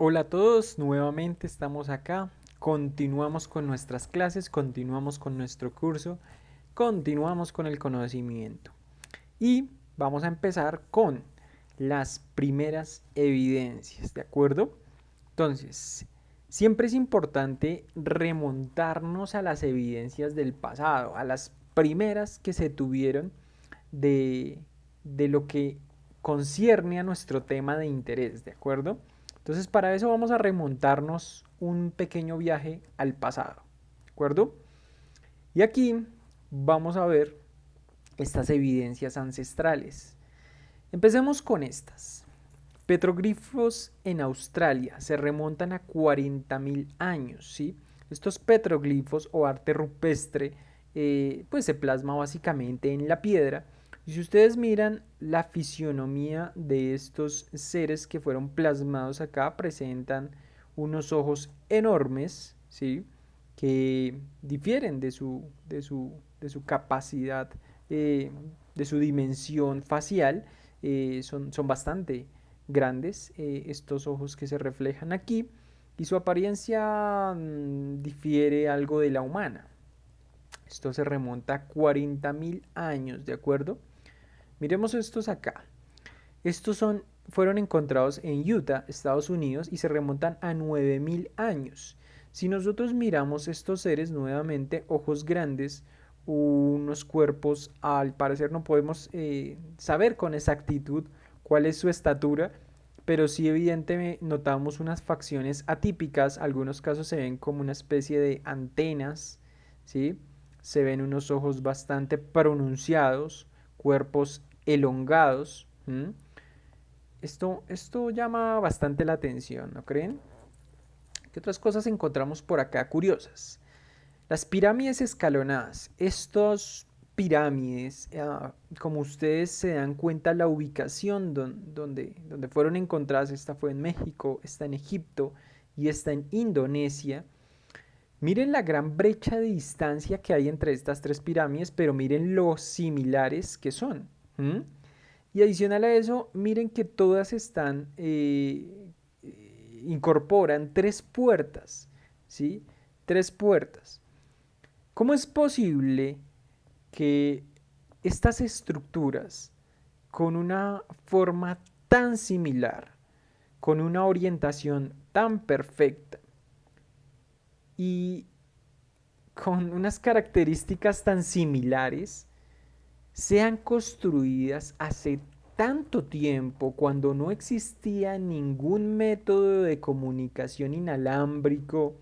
Hola a todos, nuevamente estamos acá, continuamos con nuestras clases, continuamos con nuestro curso, continuamos con el conocimiento y vamos a empezar con las primeras evidencias, ¿de acuerdo? Entonces, siempre es importante remontarnos a las evidencias del pasado, a las primeras que se tuvieron de, de lo que concierne a nuestro tema de interés, ¿de acuerdo? Entonces, para eso vamos a remontarnos un pequeño viaje al pasado, ¿de acuerdo? Y aquí vamos a ver estas evidencias ancestrales. Empecemos con estas. Petroglifos en Australia se remontan a 40.000 años, ¿sí? Estos petroglifos o arte rupestre pues se plasma básicamente en la piedra. Y si ustedes miran la fisionomía de estos seres que fueron plasmados acá, presentan unos ojos enormes, ¿sí? Que difieren de su capacidad, de su dimensión facial, son bastante grandes estos ojos que se reflejan aquí y su apariencia difiere algo de la humana. Esto se remonta a 40.000 años, ¿de acuerdo? Miremos estos acá. Fueron encontrados en Utah, Estados Unidos, y se remontan a 9.000 años. Si nosotros miramos estos seres nuevamente, ojos grandes, unos cuerpos, al parecer no podemos saber con exactitud cuál es su estatura, pero sí evidentemente notamos unas facciones atípicas, algunos casos se ven como una especie de antenas, ¿sí? Se ven unos ojos bastante pronunciados, cuerpos elongados. Esto llama bastante la atención, ¿no creen? ¿Qué otras cosas encontramos por acá curiosas? Las pirámides escalonadas. Estos pirámides, como ustedes se dan cuenta, la ubicación donde fueron encontradas, esta fue en México, está en Egipto y está en Indonesia. Miren la gran brecha de distancia que hay entre estas tres pirámides, pero miren lo similares que son. ¿Mm? Y adicional a eso, miren que todas incorporan tres puertas, ¿sí? Tres puertas. ¿Cómo es posible que estas estructuras con una forma tan similar, con una orientación tan perfecta y con unas características tan similares, sean construidas hace tanto tiempo cuando no existía ningún método de comunicación inalámbrico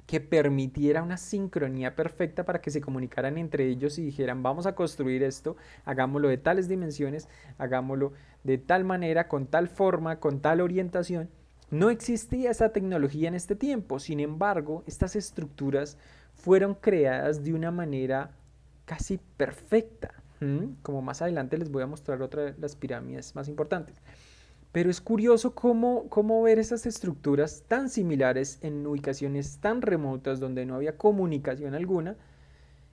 que permitiera una sincronía perfecta para que se comunicaran entre ellos y dijeran vamos a construir esto, hagámoslo de tales dimensiones, hagámoslo de tal manera, con tal forma, con tal orientación? No existía esa tecnología en este tiempo, sin embargo, estas estructuras fueron creadas de una manera casi perfecta. Como más adelante les voy a mostrar otra de las pirámides más importantes. Pero es curioso cómo ver esas estructuras tan similares en ubicaciones tan remotas donde no había comunicación alguna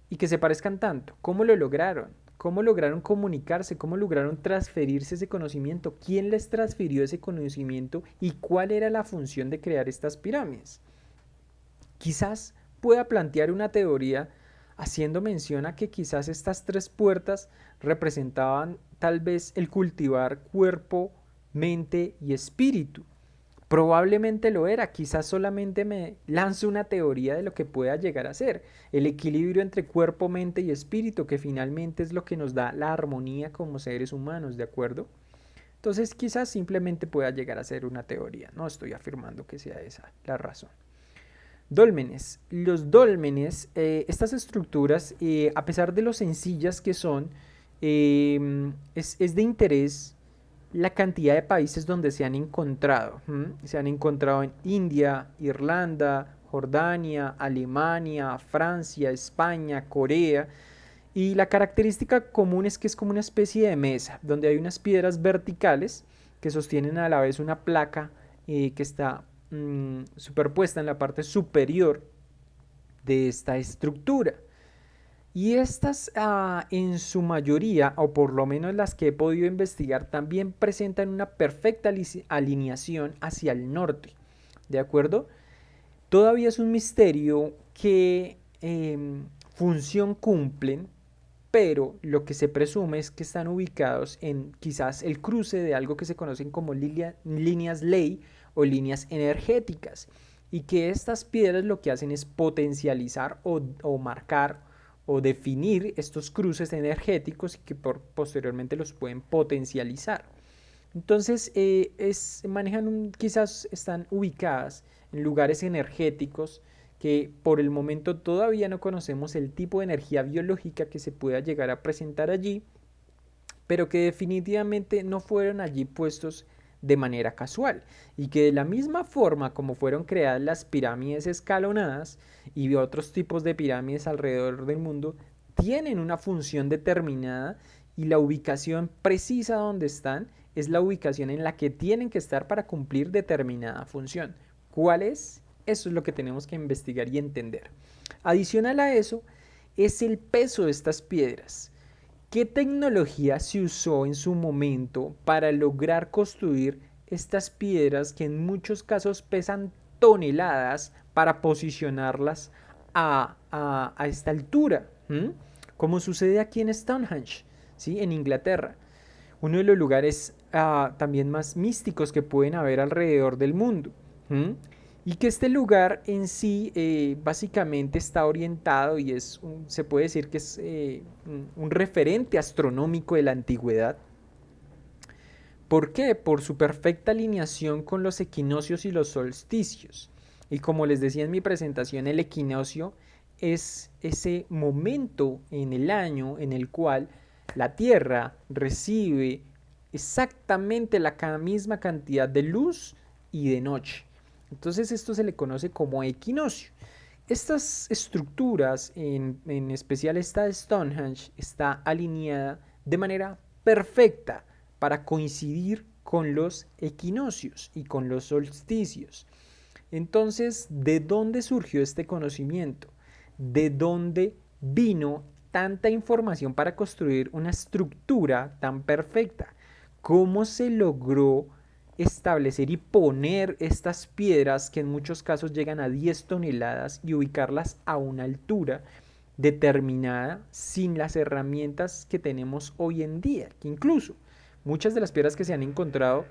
y que se parezcan tanto. ¿Cómo lo lograron? ¿Cómo lograron comunicarse? ¿Cómo lograron transferirse ese conocimiento? ¿Quién les transfirió ese conocimiento? ¿Y cuál era la función de crear estas pirámides? Quizás pueda plantear una teoría haciendo mención a que quizás estas tres puertas representaban tal vez el cultivar cuerpo, mente y espíritu. Probablemente lo era, quizás solamente me lanzo una teoría de lo que pueda llegar a ser el equilibrio entre cuerpo, mente y espíritu, que finalmente es lo que nos da la armonía como seres humanos, ¿de acuerdo? Entonces quizás simplemente pueda llegar a ser una teoría, no estoy afirmando que sea esa la razón. Dólmenes. Los dólmenes, estas estructuras, a pesar de lo sencillas que son, es de interés la cantidad de países donde se han encontrado. Se han encontrado en India, Irlanda, Jordania, Alemania, Francia, España, Corea. Y la característica común es que es como una especie de mesa, donde hay unas piedras verticales que sostienen a la vez una placa que está superpuesta en la parte superior de esta estructura. Y estas en su mayoría, o por lo menos las que he podido investigar, también presentan una perfecta alineación hacia el norte. ¿de acuerdo? Todavía es un misterio qué función cumplen, pero lo que se presume es que están ubicados en quizás el cruce de algo que se conocen como líneas ley o líneas energéticas, y que estas piedras lo que hacen es potencializar o marcar o definir estos cruces energéticos y que posteriormente los pueden potencializar. Entonces, quizás están ubicadas en lugares energéticos que por el momento todavía no conocemos el tipo de energía biológica que se pueda llegar a presentar allí, pero que definitivamente no fueron allí puestos de manera casual, y que de la misma forma como fueron creadas las pirámides escalonadas y otros tipos de pirámides alrededor del mundo, tienen una función determinada, y la ubicación precisa donde están es la ubicación en la que tienen que estar para cumplir determinada función. ¿Cuál es? Eso es lo que tenemos que investigar y entender. Adicional a eso es el peso de estas piedras. ¿Qué tecnología se usó en su momento para lograr construir estas piedras que en muchos casos pesan toneladas para posicionarlas a esta altura? Como sucede aquí en Stonehenge, ¿sí? En Inglaterra, uno de los lugares también más místicos que pueden haber alrededor del mundo. Y que este lugar en sí básicamente está orientado y se puede decir que es un referente astronómico de la antigüedad. ¿Por qué? Por su perfecta alineación con los equinoccios y los solsticios. Y como les decía en mi presentación, el equinoccio es ese momento en el año en el cual la Tierra recibe exactamente la misma cantidad de luz y de noche. Entonces esto se le conoce como equinoccio. Estas estructuras, en especial esta de Stonehenge, está alineada de manera perfecta para coincidir con los equinoccios y con los solsticios. Entonces, ¿de dónde surgió este conocimiento? ¿De dónde vino tanta información para construir una estructura tan perfecta? ¿Cómo se logró establecer y poner estas piedras que en muchos casos llegan a 10 toneladas y ubicarlas a una altura determinada sin las herramientas que tenemos hoy en día? Que incluso muchas de las piedras que se han encontrado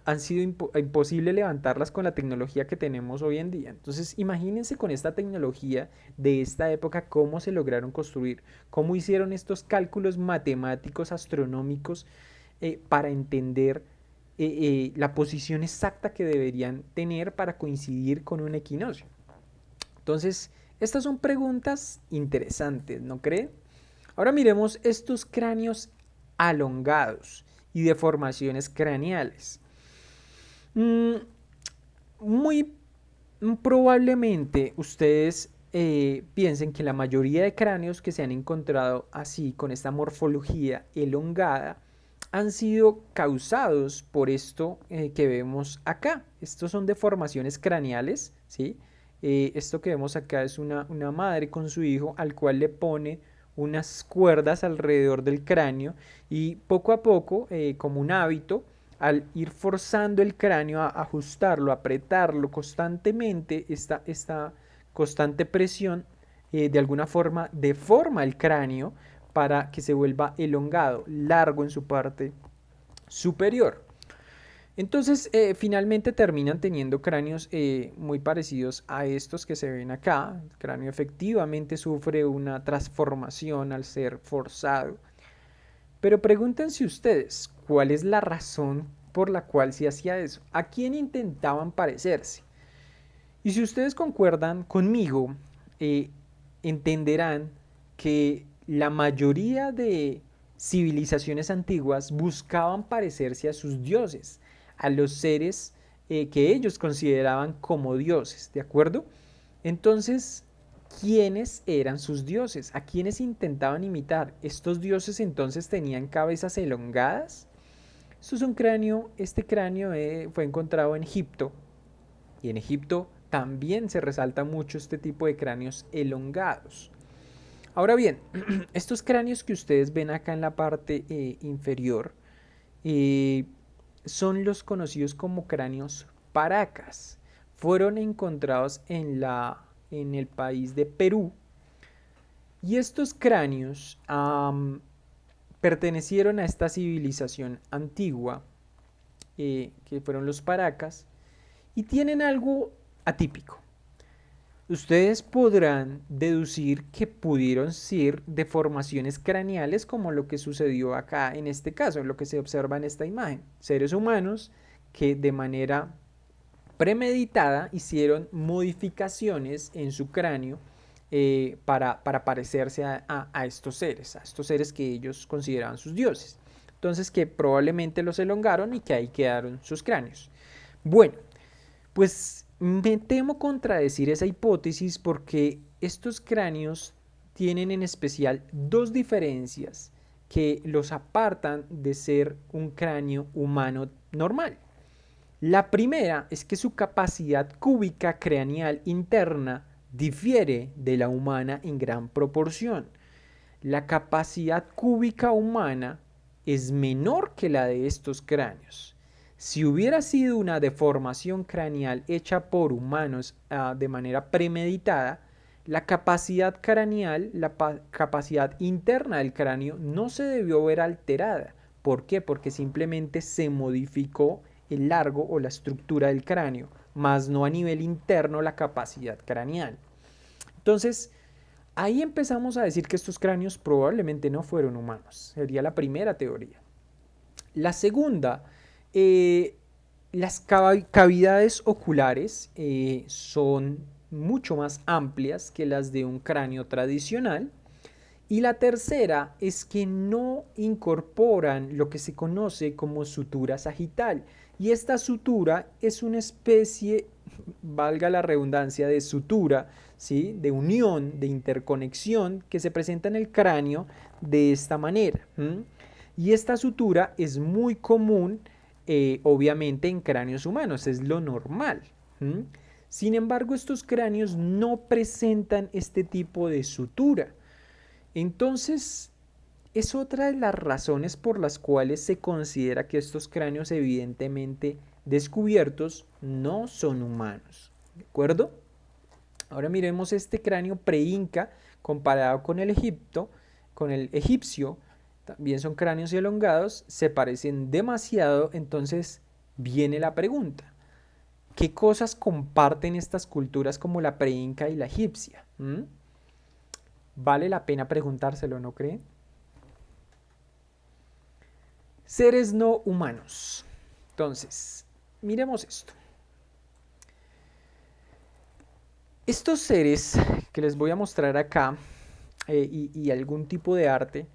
han sido imposible levantarlas con la tecnología que tenemos hoy en día. Entonces, imagínense con esta tecnología de esta época cómo se lograron construir, cómo hicieron estos cálculos matemáticos, astronómicos, para entender la posición exacta que deberían tener para coincidir con un equinoccio. Entonces, estas son preguntas interesantes, ¿no cree? Ahora miremos estos cráneos alongados y deformaciones craneales. Muy probablemente ustedes piensen que la mayoría de cráneos que se han encontrado así, con esta morfología elongada, han sido causados por esto que vemos acá. Estos son deformaciones craneales, ¿sí? Esto que vemos acá es una madre con su hijo al cual le pone unas cuerdas alrededor del cráneo, y poco a poco, como un hábito, al ir forzando el cráneo a ajustarlo, a apretarlo constantemente, esta constante presión de alguna forma deforma el cráneo para que se vuelva elongado, largo en su parte superior. Entonces, finalmente terminan teniendo cráneos muy parecidos a estos que se ven acá. El cráneo efectivamente sufre una transformación al ser forzado. Pero pregúntense ustedes, ¿cuál es la razón por la cual se hacía eso? ¿A quién intentaban parecerse? Y si ustedes concuerdan conmigo, entenderán que la mayoría de civilizaciones antiguas buscaban parecerse a sus dioses, a los seres que ellos consideraban como dioses, ¿de acuerdo? Entonces, ¿quiénes eran sus dioses? ¿A quiénes intentaban imitar? ¿Estos dioses entonces tenían cabezas elongadas? Este cráneo fue encontrado en Egipto, y en Egipto también se resalta mucho este tipo de cráneos elongados. Ahora bien, estos cráneos que ustedes ven acá en la parte inferior son los conocidos como cráneos paracas. fueron encontrados en el país de Perú, y estos cráneos pertenecieron a esta civilización antigua, que fueron los Paracas, y tienen algo atípico. Ustedes podrán deducir que pudieron ser deformaciones craneales como lo que sucedió acá en este caso, lo que se observa en esta imagen. Seres humanos que de manera premeditada hicieron modificaciones en su cráneo para parecerse a estos seres que ellos consideraban sus dioses. Entonces que probablemente los elongaron y que ahí quedaron sus cráneos. Bueno, pues me temo contradecir esa hipótesis porque estos cráneos tienen en especial dos diferencias que los apartan de ser un cráneo humano normal. La primera es que su capacidad cúbica craneal interna difiere de la humana en gran proporción. La capacidad cúbica humana es menor que la de estos cráneos. Si hubiera sido una deformación craneal hecha por humanos de manera premeditada, la capacidad craneal, la capacidad interna del cráneo no se debió ver alterada. ¿Por qué? Porque simplemente se modificó el largo o la estructura del cráneo, más no a nivel interno la capacidad craneal. Entonces, ahí empezamos a decir que estos cráneos probablemente no fueron humanos. Sería la primera teoría. La segunda, las cavidades oculares son mucho más amplias que las de un cráneo tradicional. Y la tercera es que no incorporan lo que se conoce como sutura sagital. Y esta sutura es una especie, valga la redundancia, de sutura, ¿sí? De unión, de interconexión que se presenta en el cráneo de esta manera. Y esta sutura es muy común, obviamente, en cráneos humanos, es lo normal. Sin embargo, estos cráneos no presentan este tipo de sutura. Entonces, es otra de las razones por las cuales se considera que estos cráneos evidentemente descubiertos no son humanos. ¿De acuerdo? Ahora miremos este cráneo pre-inca comparado con el egipcio. También son cráneos elongados, se parecen demasiado, entonces viene la pregunta. ¿Qué cosas comparten estas culturas como la pre-inca y la egipcia? Vale la pena preguntárselo, ¿no creen? Seres no humanos. Entonces, miremos esto. Estos seres que les voy a mostrar acá y algún tipo de arte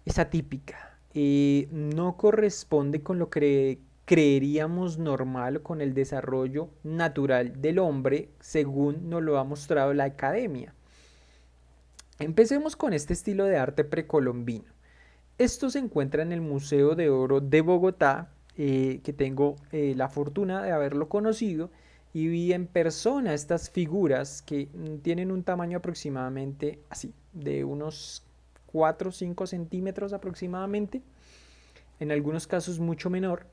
es atípica. No corresponde con lo que creeríamos normal o con el desarrollo natural del hombre según nos lo ha mostrado la academia. Empecemos con este estilo de arte precolombino. Esto se encuentra en el Museo de Oro de Bogotá, que tengo la fortuna de haberlo conocido y vi en persona estas figuras que tienen un tamaño aproximadamente así, de unos 4 o 5 centímetros aproximadamente, en algunos casos mucho menor.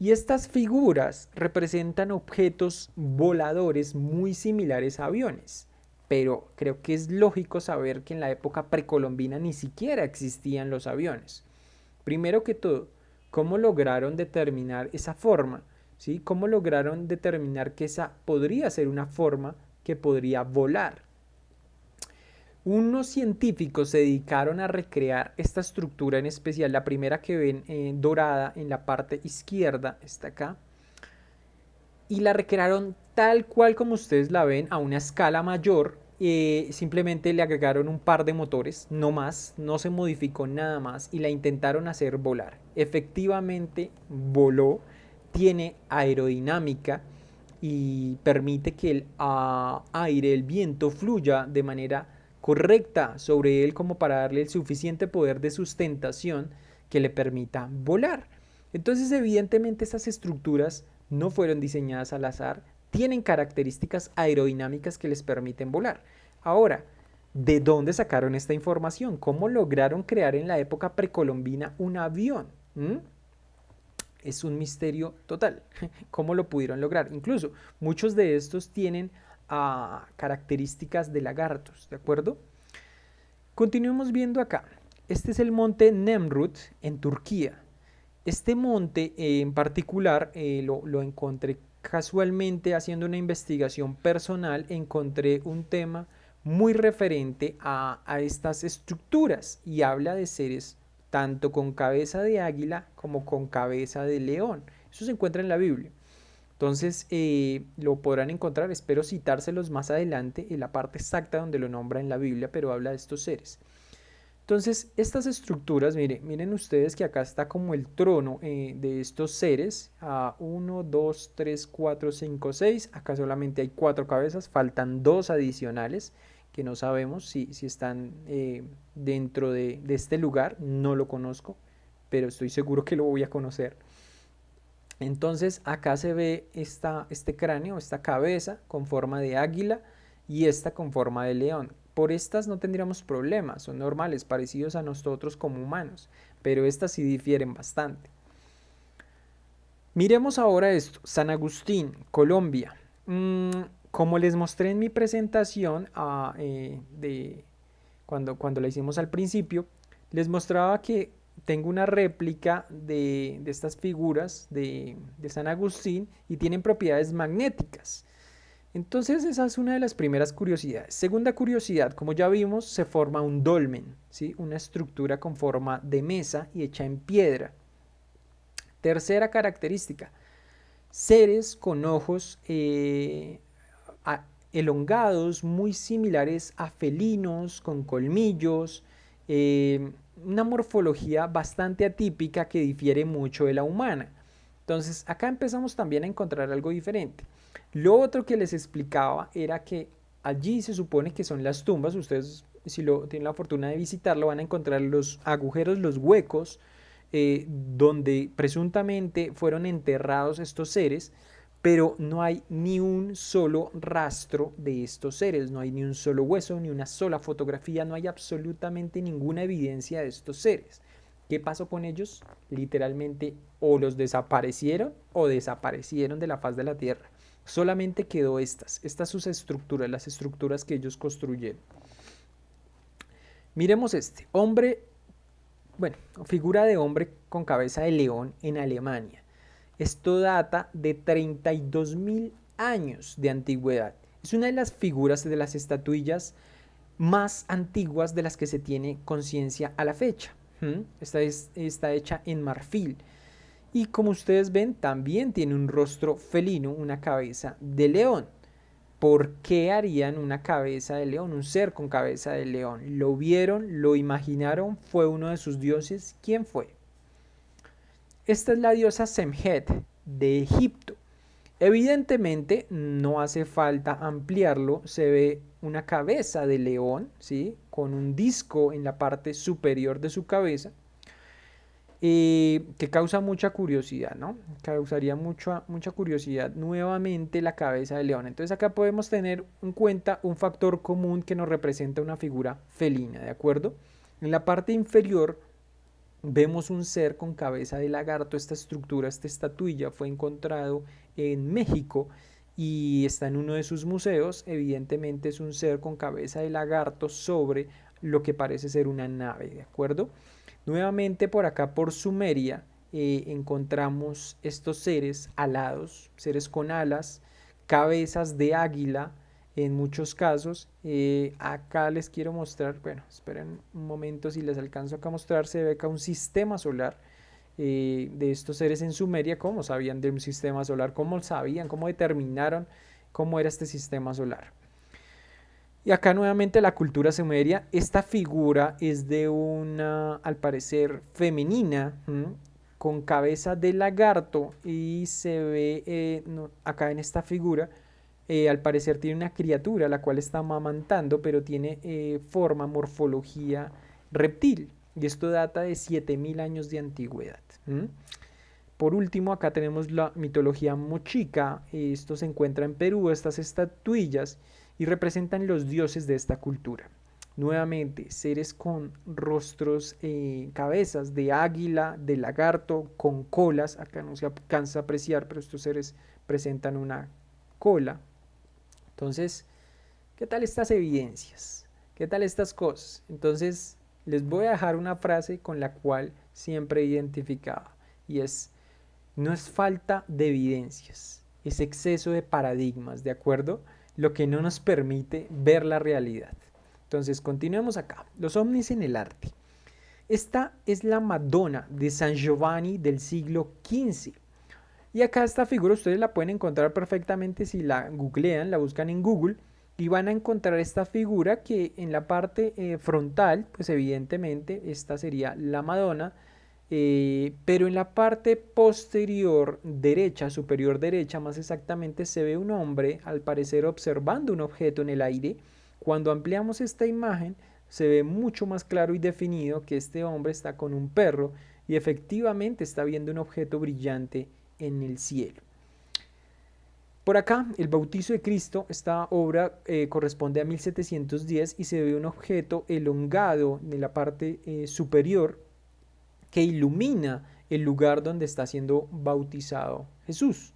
Y estas figuras representan objetos voladores muy similares a aviones. Pero creo que es lógico saber que en la época precolombina ni siquiera existían los aviones. Primero que todo, ¿cómo lograron determinar esa forma? ¿Sí? ¿Cómo lograron determinar que esa podría ser una forma que podría volar? Unos científicos se dedicaron a recrear esta estructura en especial, la primera que ven dorada en la parte izquierda, está acá, y la recrearon tal cual como ustedes la ven a una escala mayor. Simplemente le agregaron un par de motores, no más, no se modificó nada más y la intentaron hacer volar. Efectivamente voló, tiene aerodinámica y permite que el aire, el viento fluya de manera correcta sobre él como para darle el suficiente poder de sustentación que le permita volar. Entonces evidentemente esas estructuras no fueron diseñadas al azar, tienen características aerodinámicas que les permiten volar. Ahora, ¿de dónde sacaron esta información? ¿Cómo lograron crear en la época precolombina un avión? Es un misterio total. ¿Cómo lo pudieron lograr? Incluso muchos de estos tienen características de lagartos, ¿de acuerdo? Continuemos viendo acá. Este es el monte Nemrut en Turquía. Este monte en particular lo encontré casualmente haciendo una investigación personal. Encontré un tema muy referente a estas estructuras y habla de seres tanto con cabeza de águila como con cabeza de león. Eso se encuentra en la Biblia. Entonces lo podrán encontrar, espero citárselos más adelante en la parte exacta donde lo nombra en la Biblia, pero habla de estos seres. Entonces, estas estructuras, miren ustedes que acá está como el trono de estos seres. 1, 2, 3, 4, 5, 6. Acá solamente hay 4 cabezas, faltan 2 adicionales que no sabemos si están dentro de este lugar. No lo conozco, pero estoy seguro que lo voy a conocer. Entonces, acá se ve este cráneo, esta cabeza con forma de águila y esta con forma de león. Por estas no tendríamos problemas, son normales, parecidos a nosotros como humanos, pero estas sí difieren bastante. Miremos ahora esto, San Agustín, Colombia. Como les mostré en mi presentación cuando la hicimos al principio, les mostraba que tengo una réplica de estas figuras de San Agustín y tienen propiedades magnéticas. Entonces esa es una de las primeras curiosidades. Segunda curiosidad, como ya vimos, se forma un dolmen, ¿sí? Una estructura con forma de mesa y hecha en piedra. Tercera característica, seres con ojos elongados, muy similares a felinos, con colmillos, una morfología bastante atípica que difiere mucho de la humana. Entonces acá empezamos también a encontrar algo diferente. Lo otro que les explicaba era que allí se supone que son las tumbas. Ustedes, si tienen la fortuna de visitarlo, van a encontrar los agujeros, los huecos, donde presuntamente fueron enterrados estos seres, pero no hay ni un solo rastro de estos seres, no hay ni un solo hueso, ni una sola fotografía, no hay absolutamente ninguna evidencia de estos seres. ¿Qué pasó con ellos? Literalmente o los desaparecieron o desaparecieron de la faz de la tierra. Solamente quedó estas sus estructuras, las estructuras que ellos construyeron. Miremos este, figura de hombre con cabeza de león en Alemania. Esto data de 32.000 años de antigüedad. Es una de las figuras de las estatuillas más antiguas de las que se tiene conciencia a la fecha. Está hecha en marfil. Y como ustedes ven, también tiene un rostro felino, una cabeza de león. ¿Por qué harían una cabeza de león, un ser con cabeza de león? ¿Lo vieron? ¿Lo imaginaron? ¿Fue uno de sus dioses? ¿Quién fue? Esta es la diosa Semhet de Egipto. Evidentemente no hace falta ampliarlo, se ve una cabeza de león, ¿sí? Con un disco en la parte superior de su cabeza, que causa mucha curiosidad, ¿no? Causaría mucha curiosidad nuevamente la cabeza de león. Entonces acá podemos tener en cuenta un factor común que nos representa una figura felina, ¿de acuerdo? En la parte inferior vemos un ser con cabeza de lagarto. Esta estructura, esta estatuilla fue encontrado en México y está en uno de sus museos. Evidentemente es un ser con cabeza de lagarto sobre lo que parece ser una nave, ¿de acuerdo? Nuevamente por acá por Sumeria encontramos estos seres alados, seres con alas, cabezas de águila en muchos casos. Acá les quiero mostrar, bueno, esperen un momento si les alcanzo acá a mostrar, se ve acá un sistema solar de estos seres en Sumeria. ¿Cómo sabían de un sistema solar? ¿Cómo sabían? ¿Cómo determinaron cómo era este sistema solar? Y acá nuevamente la cultura sumeria. Esta figura es de una, al parecer, femenina, con cabeza de lagarto, y se ve acá en esta figura, al parecer tiene una criatura la cual está amamantando, pero tiene forma, morfología reptil, y esto data de 7.000 años de antigüedad. Por último, acá tenemos la mitología mochica. Esto se encuentra en Perú, estas estatuillas, y representan los dioses de esta cultura. Nuevamente, seres con rostros, cabezas de águila, de lagarto, con colas. Acá no se alcanza a apreciar, pero estos seres presentan una cola. Entonces, ¿qué tal estas evidencias? ¿Qué tal estas cosas? Entonces, les voy a dejar una frase con la cual siempre he identificado y es: no es falta de evidencias, es exceso de paradigmas, ¿de acuerdo? Lo que no nos permite ver la realidad. Entonces, continuemos acá. Los ovnis en el arte. Esta es la Madonna de San Giovanni del siglo XV. Y acá esta figura ustedes la pueden encontrar perfectamente si la googlean, la buscan en Google y van a encontrar esta figura que en la parte frontal, pues evidentemente esta sería la Madonna, pero en la parte posterior derecha, superior derecha más exactamente, se ve un hombre al parecer observando un objeto en el aire. Cuando ampliamos esta imagen se ve mucho más claro y definido que este hombre está con un perro y efectivamente está viendo un objeto brillante en el cielo. Por acá, el bautizo de Cristo, esta obra corresponde a 1710 y se ve un objeto elongado en la parte superior que ilumina el lugar donde está siendo bautizado Jesús.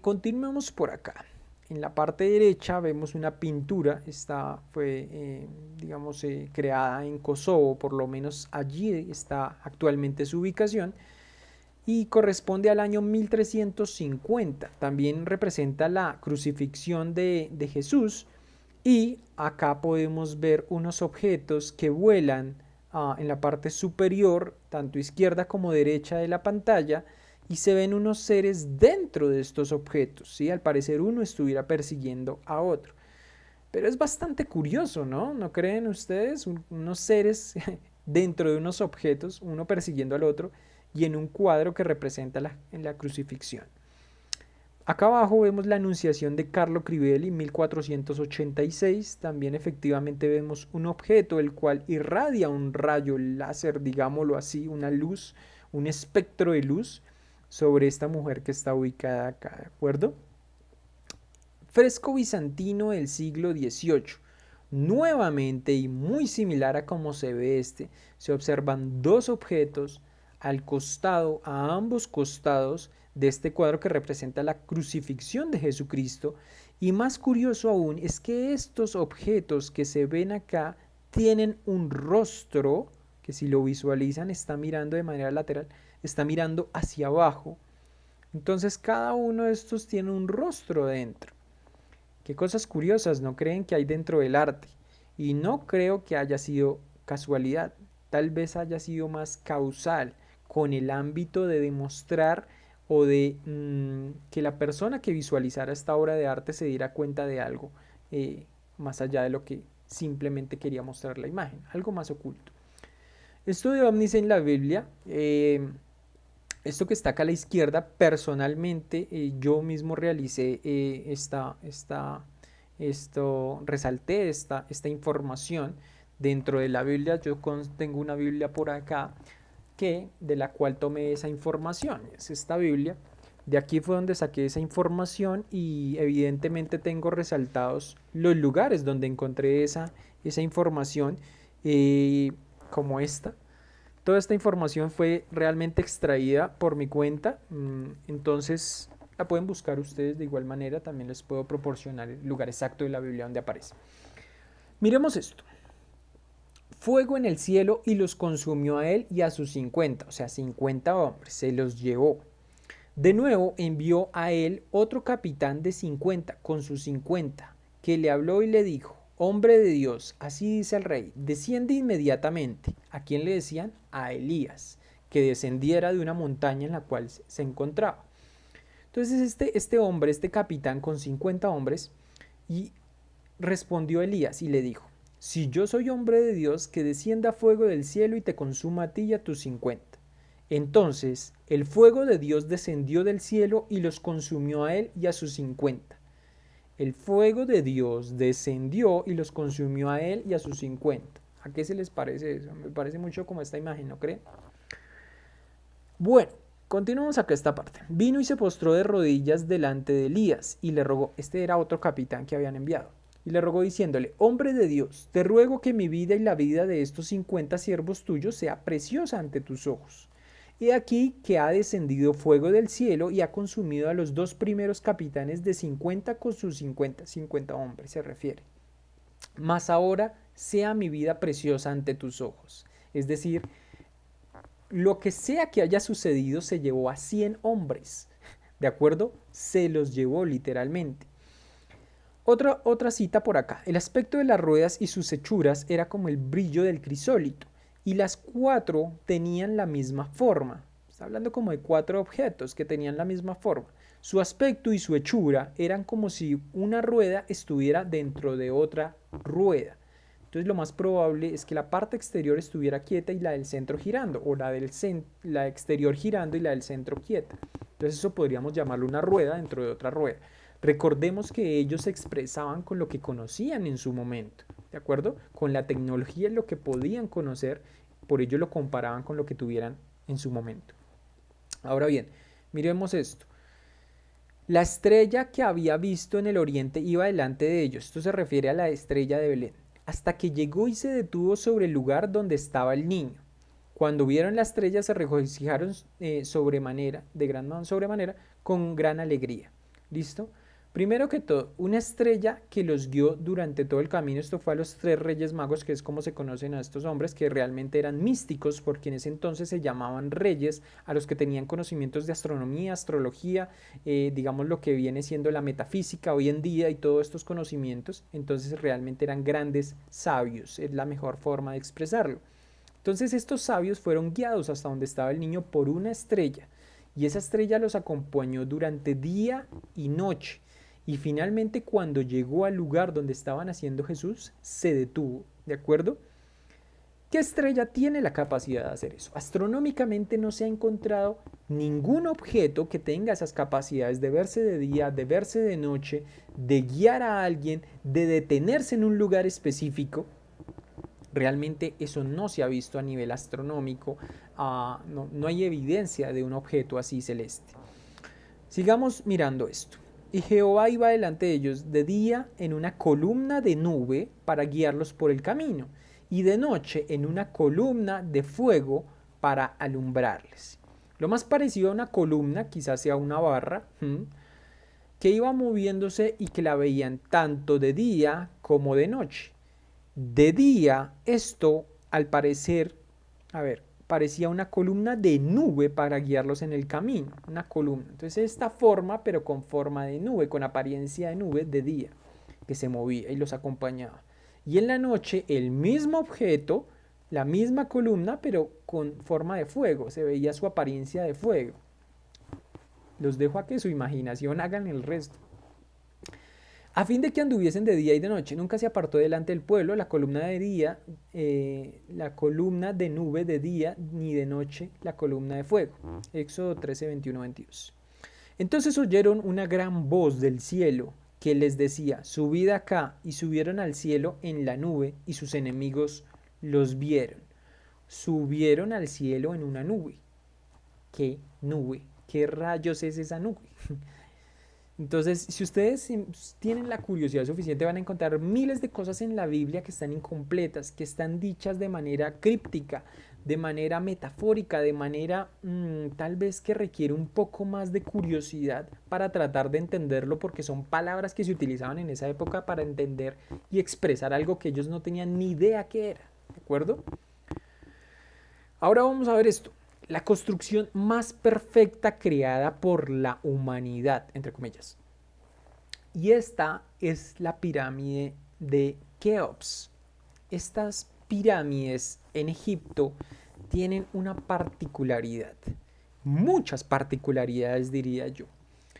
Continuemos por acá. En la parte derecha vemos una pintura, esta fue, digamos, creada en Kosovo, por lo menos allí está actualmente su ubicación, y corresponde al año 1350. También representa la crucifixión de Jesús, y acá podemos ver unos objetos que vuelan en la parte superior, tanto izquierda como derecha de la pantalla, y se ven unos seres dentro de estos objetos, ¿sí? Al parecer uno estuviera persiguiendo a otro. Pero es bastante curioso, ¿no? ¿No creen ustedes? Unos seres dentro de unos objetos, uno persiguiendo al otro, y en un cuadro que representa la crucifixión. Acá abajo vemos la Anunciación de Carlo Crivelli, 1486. También efectivamente vemos un objeto el cual irradia un rayo láser, digámoslo así, una luz, un espectro de luz sobre esta mujer que está ubicada acá, ¿de acuerdo? Fresco bizantino del siglo XVIII. Nuevamente y muy similar a como se ve se observan dos objetos al costado, a ambos costados de este cuadro que representa la crucifixión de Jesucristo. Y más curioso aún es que estos objetos que se ven acá tienen un rostro que, si lo visualizan, está mirando de manera lateral, está mirando hacia abajo. Entonces cada uno de estos tiene un rostro dentro. Qué cosas curiosas, ¿no creen que hay dentro del arte? Y no creo que haya sido casualidad, tal vez haya sido más causal, con el ámbito de demostrar o de que la persona que visualizara esta obra de arte se diera cuenta de algo más allá de lo que simplemente quería mostrar la imagen, algo más oculto. Esto de ovnis en la Biblia, esto que está acá a la izquierda, personalmente yo mismo realicé resalté esta información dentro de la Biblia. Yo tengo una Biblia por acá de la cual tomé esa información. Es esta Biblia. De aquí fue donde saqué esa información y evidentemente tengo resaltados los lugares donde encontré esa información, como esta. Toda esta información fue realmente extraída por mi cuenta, entonces la pueden buscar ustedes de igual manera. También les puedo proporcionar el lugar exacto de la Biblia donde aparece. Miremos esto. Fuego en el cielo y los consumió a él y a sus 50, o sea, 50 hombres, se los llevó. De nuevo envió a él otro capitán de 50 con sus 50, que le habló y le dijo: hombre de Dios, así dice el rey, desciende inmediatamente. ¿A quién le decían? A Elías, que descendiera de una montaña en la cual se encontraba. Entonces este hombre, este capitán con 50 hombres, y respondió Elías y le dijo: si yo soy hombre de Dios, que descienda fuego del cielo y te consuma a ti y a tus 50. Entonces el fuego de Dios descendió del cielo y los consumió a él y a sus 50. El fuego de Dios descendió y los consumió a él y a sus 50. ¿A qué se les parece eso? Me parece mucho como esta imagen, ¿no creen? Bueno, continuamos acá esta parte. Vino y se postró de rodillas delante de Elías y le rogó. Este era otro capitán que habían enviado. y le rogó diciéndole: hombre de Dios, te ruego que mi vida y la vida de estos 50 siervos tuyos sea preciosa ante tus ojos. He aquí que ha descendido fuego del cielo y ha consumido a los 2 primeros capitanes de 50 con sus 50 hombres, se refiere. Mas ahora sea mi vida preciosa ante tus ojos. Es decir, lo que sea que haya sucedido se llevó a 100 hombres, ¿de acuerdo? Se los llevó literalmente. Otra cita por acá. El aspecto de las ruedas y sus hechuras era como el brillo del crisólito, y las 4 tenían la misma forma. Está hablando como de 4 objetos que tenían la misma forma. Su aspecto y su hechura eran como si una rueda estuviera dentro de otra rueda. Entonces lo más probable es que la parte exterior estuviera quieta y la del centro girando, o la exterior girando y la del centro quieta. Entonces eso podríamos llamarlo una rueda dentro de otra rueda. Recordemos que ellos se expresaban con lo que conocían en su momento, ¿de acuerdo? Con la tecnología y lo que podían conocer, por ello lo comparaban con lo que tuvieran en su momento. Ahora bien, miremos esto. La estrella que había visto en el oriente iba delante de ellos. Esto se refiere a la estrella de Belén, hasta que llegó y se detuvo sobre el lugar donde estaba el niño. Cuando vieron la estrella se regocijaron sobremanera, con gran alegría. ¿Listo? Primero que todo, una estrella que los guió durante todo el camino. Esto fue a los 3 reyes magos, que es como se conocen a estos hombres, que realmente eran místicos, porque en ese entonces se llamaban reyes, a los que tenían conocimientos de astronomía, astrología, digamos lo que viene siendo la metafísica hoy en día y todos estos conocimientos. Entonces realmente eran grandes sabios, es la mejor forma de expresarlo. Entonces estos sabios fueron guiados hasta donde estaba el niño por una estrella, y esa estrella los acompañó durante día y noche. Y finalmente, cuando llegó al lugar donde estaba naciendo Jesús, se detuvo, ¿de acuerdo? ¿Qué estrella tiene la capacidad de hacer eso? Astronómicamente no se ha encontrado ningún objeto que tenga esas capacidades de verse de día, de verse de noche, de guiar a alguien, de detenerse en un lugar específico. Realmente eso no se ha visto a nivel astronómico, no hay evidencia de un objeto así celeste. Sigamos mirando esto. Y Jehová iba delante de ellos de día en una columna de nube para guiarlos por el camino, y de noche en una columna de fuego para alumbrarles. Lo más parecido a una columna, quizás sea una barra, que iba moviéndose y que la veían tanto de día como de noche. De día, esto al parecer, parecía una columna de nube para guiarlos en el camino, una columna. Entonces esta forma, pero con forma de nube, con apariencia de nube de día, que se movía y los acompañaba. Y en la noche el mismo objeto, la misma columna, pero con forma de fuego, se veía su apariencia de fuego. Los dejo a que su imaginación hagan el resto. A fin de que anduviesen de día y de noche, nunca se apartó delante del pueblo la columna de día, la columna de nube de día, ni de noche la columna de fuego. Éxodo 13, 21, 22. Entonces oyeron una gran voz del cielo que les decía: subid acá, y subieron al cielo en la nube, y sus enemigos los vieron. Subieron al cielo en una nube. ¿Qué nube? ¿Qué rayos es esa nube? Entonces, si ustedes tienen la curiosidad suficiente, van a encontrar miles de cosas en la Biblia que están incompletas, que están dichas de manera críptica, de manera metafórica, de manera tal vez que requiere un poco más de curiosidad para tratar de entenderlo, porque son palabras que se utilizaban en esa época para entender y expresar algo que ellos no tenían ni idea qué era, ¿de acuerdo? Ahora vamos a ver esto. La construcción más perfecta creada por la humanidad, entre comillas. Y esta es la pirámide de Keops. Estas pirámides en Egipto tienen una particularidad, muchas particularidades diría yo.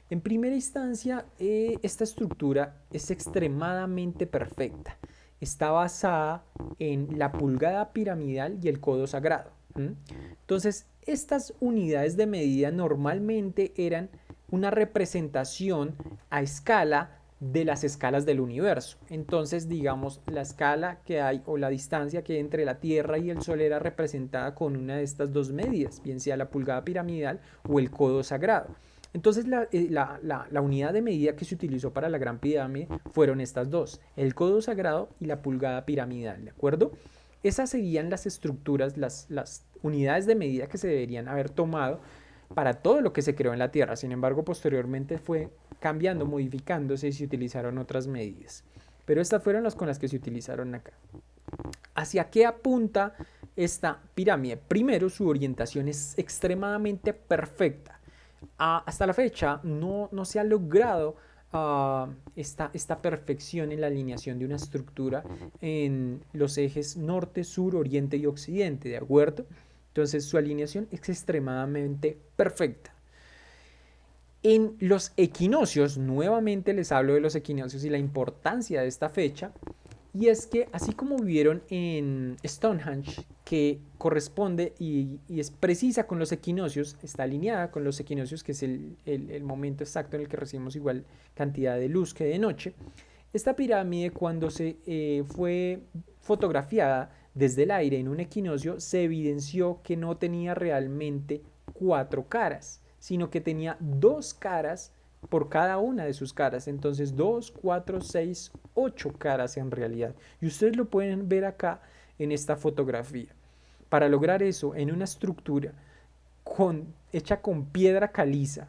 En primera instancia, esta estructura es extremadamente perfecta. Está basada en la pulgada piramidal y el codo sagrado. Entonces, estas unidades de medida normalmente eran una representación a escala de las escalas del universo. Entonces, digamos, la escala que hay o la distancia que hay entre la Tierra y el Sol era representada con una de estas dos medidas, bien sea la pulgada piramidal o el codo sagrado. Entonces la unidad de medida que se utilizó para la Gran Pirámide fueron estas dos, el codo sagrado y la pulgada piramidal, ¿de acuerdo? Esas serían las estructuras, las unidades de medida que se deberían haber tomado para todo lo que se creó en la Tierra. Sin embargo, posteriormente fue cambiando, modificándose y se utilizaron otras medidas. Pero estas fueron las con las que se utilizaron acá. ¿Hacia qué apunta esta pirámide? Primero, su orientación es extremadamente perfecta. Hasta la fecha no se ha logrado esta perfección en la alineación de una estructura en los ejes norte, sur, oriente y occidente, ¿de acuerdo? Entonces su alineación es extremadamente perfecta. En los equinoccios, nuevamente les hablo de los equinoccios y la importancia de esta fecha, y es que así como vieron en Stonehenge, que corresponde y es precisa con los equinoccios, está alineada con los equinoccios, que es el momento exacto en el que recibimos igual cantidad de luz que de noche, esta pirámide cuando se fue fotografiada desde el aire en un equinoccio, se evidenció que no tenía realmente 4 caras, sino que tenía 2 caras por cada una de sus caras. Entonces 2, 4, 6, 8 caras en realidad. Y ustedes lo pueden ver acá en esta fotografía. Para lograr eso en una estructura hecha con piedra caliza,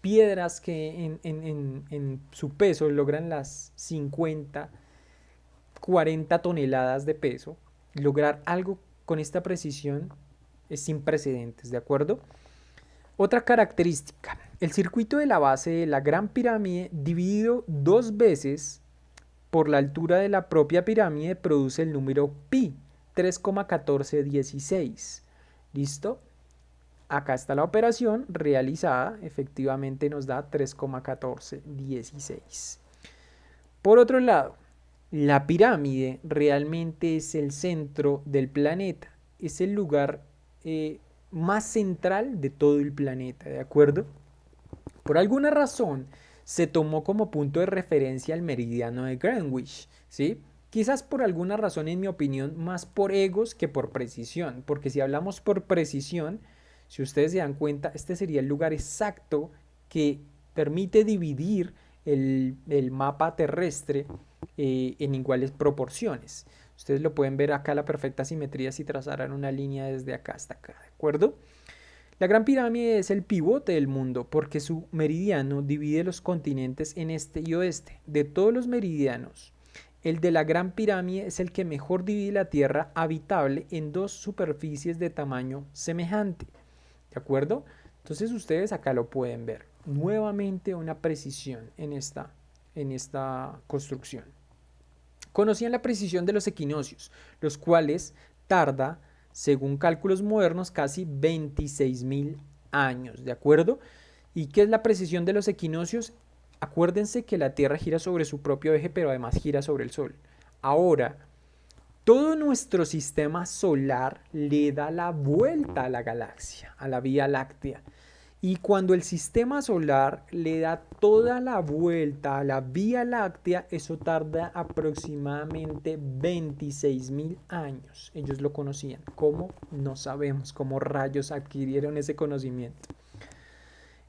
piedras que en su peso logran las 50, 40 toneladas de peso, lograr algo con esta precisión es sin precedentes, ¿de acuerdo? Otra característica, el circuito de la base de la Gran Pirámide dividido 2 veces por la altura de la propia pirámide produce el número pi, 3,1416. ¿Listo? Acá está la operación realizada, efectivamente nos da 3,1416. Por otro lado, la pirámide realmente es el centro del planeta, es el lugar más central de todo el planeta, ¿de acuerdo? Por alguna razón se tomó como punto de referencia el meridiano de Greenwich, ¿sí? Quizás por alguna razón, en mi opinión, más por egos que por precisión, porque si hablamos por precisión, si ustedes se dan cuenta, este sería el lugar exacto que permite dividir el mapa terrestre en iguales proporciones. Ustedes lo pueden ver acá, la perfecta simetría, si trazaran una línea desde acá hasta acá, ¿de acuerdo? La Gran Pirámide es el pivote del mundo porque su meridiano divide los continentes en este y oeste. De todos los meridianos, el de la Gran Pirámide es el que mejor divide la Tierra habitable en 2 superficies de tamaño semejante. ¿De acuerdo? Entonces ustedes acá lo pueden ver. Nuevamente una precisión en esta construcción. Conocían la precisión de los equinoccios, los cuales tarda, según cálculos modernos, casi 26.000 años, ¿de acuerdo? ¿Y qué es la precisión de los equinoccios? Acuérdense que la Tierra gira sobre su propio eje, pero además gira sobre el Sol. Ahora, todo nuestro sistema solar le da la vuelta a la galaxia, a la Vía Láctea. Y cuando el sistema solar le da toda la vuelta a la Vía Láctea, eso tarda aproximadamente 26.000 años. Ellos lo conocían. ¿Cómo? No sabemos cómo rayos adquirieron ese conocimiento.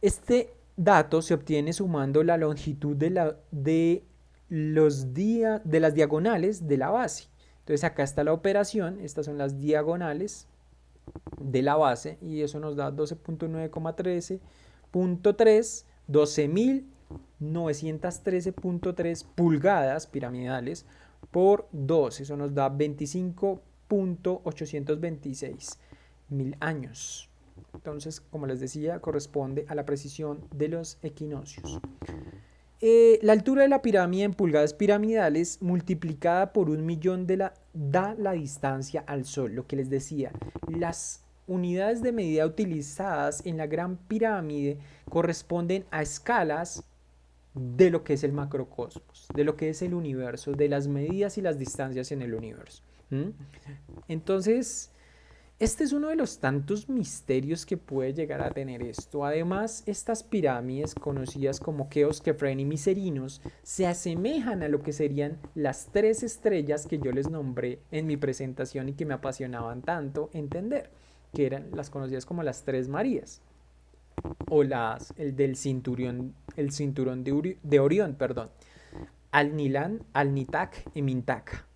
Este dato se obtiene sumando la longitud de las diagonales de la base. Entonces acá está la operación, estas son las diagonales de la base y eso nos da 12.9,13.3, 12.913.3 pulgadas piramidales por 2, eso nos da 25.826 mil años. Entonces, como les decía, corresponde a la precisión de los equinoccios. La altura de la pirámide en pulgadas piramidales multiplicada por 1.000.000 da la distancia al Sol. Lo que les decía, las unidades de medida utilizadas en la Gran Pirámide corresponden a escalas de lo que es el macrocosmos, de lo que es el universo, de las medidas y las distancias en el universo. Entonces, este es uno de los tantos misterios que puede llegar a tener esto. Además, estas pirámides, conocidas como Keops, Kefren y Miserinos, se asemejan a lo que serían las 3 estrellas que yo les nombré en mi presentación y que me apasionaban tanto entender, que eran las conocidas como las 3 Marías. o el del cinturón de Orión, perdón. Alnilan, Alnitak y Mintaka.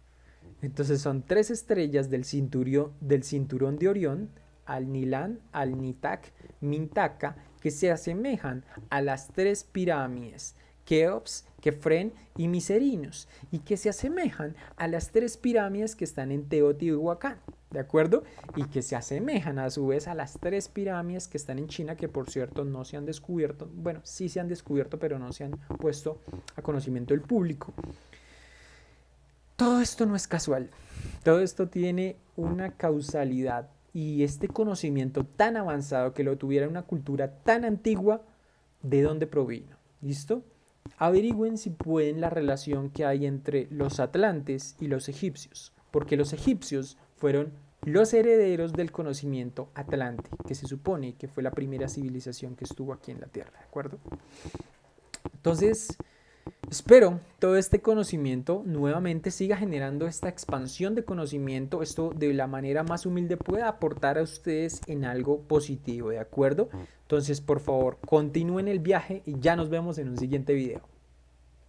Entonces son tres estrellas del cinturón de Orión, Alnilan, Alnitak, Mintaka, que se asemejan a las tres pirámides, Keops, Kefren y Miserinos, y que se asemejan a las tres pirámides que están en Teotihuacán, ¿de acuerdo? Y que se asemejan a su vez a las tres pirámides que están en China, que por cierto no se han descubierto, bueno, sí se han descubierto, pero no se han puesto a conocimiento del público. Todo esto no es casual, todo esto tiene una causalidad y este conocimiento tan avanzado que lo tuviera una cultura tan antigua, ¿de dónde provino? ¿Listo? Averigüen si pueden la relación que hay entre los atlantes y los egipcios, porque los egipcios fueron los herederos del conocimiento atlante, que se supone que fue la primera civilización que estuvo aquí en la Tierra, ¿de acuerdo? Entonces, espero todo este conocimiento nuevamente siga generando esta expansión de conocimiento, esto de la manera más humilde pueda aportar a ustedes en algo positivo, ¿de acuerdo? Entonces, por favor, continúen el viaje y ya nos vemos en un siguiente video.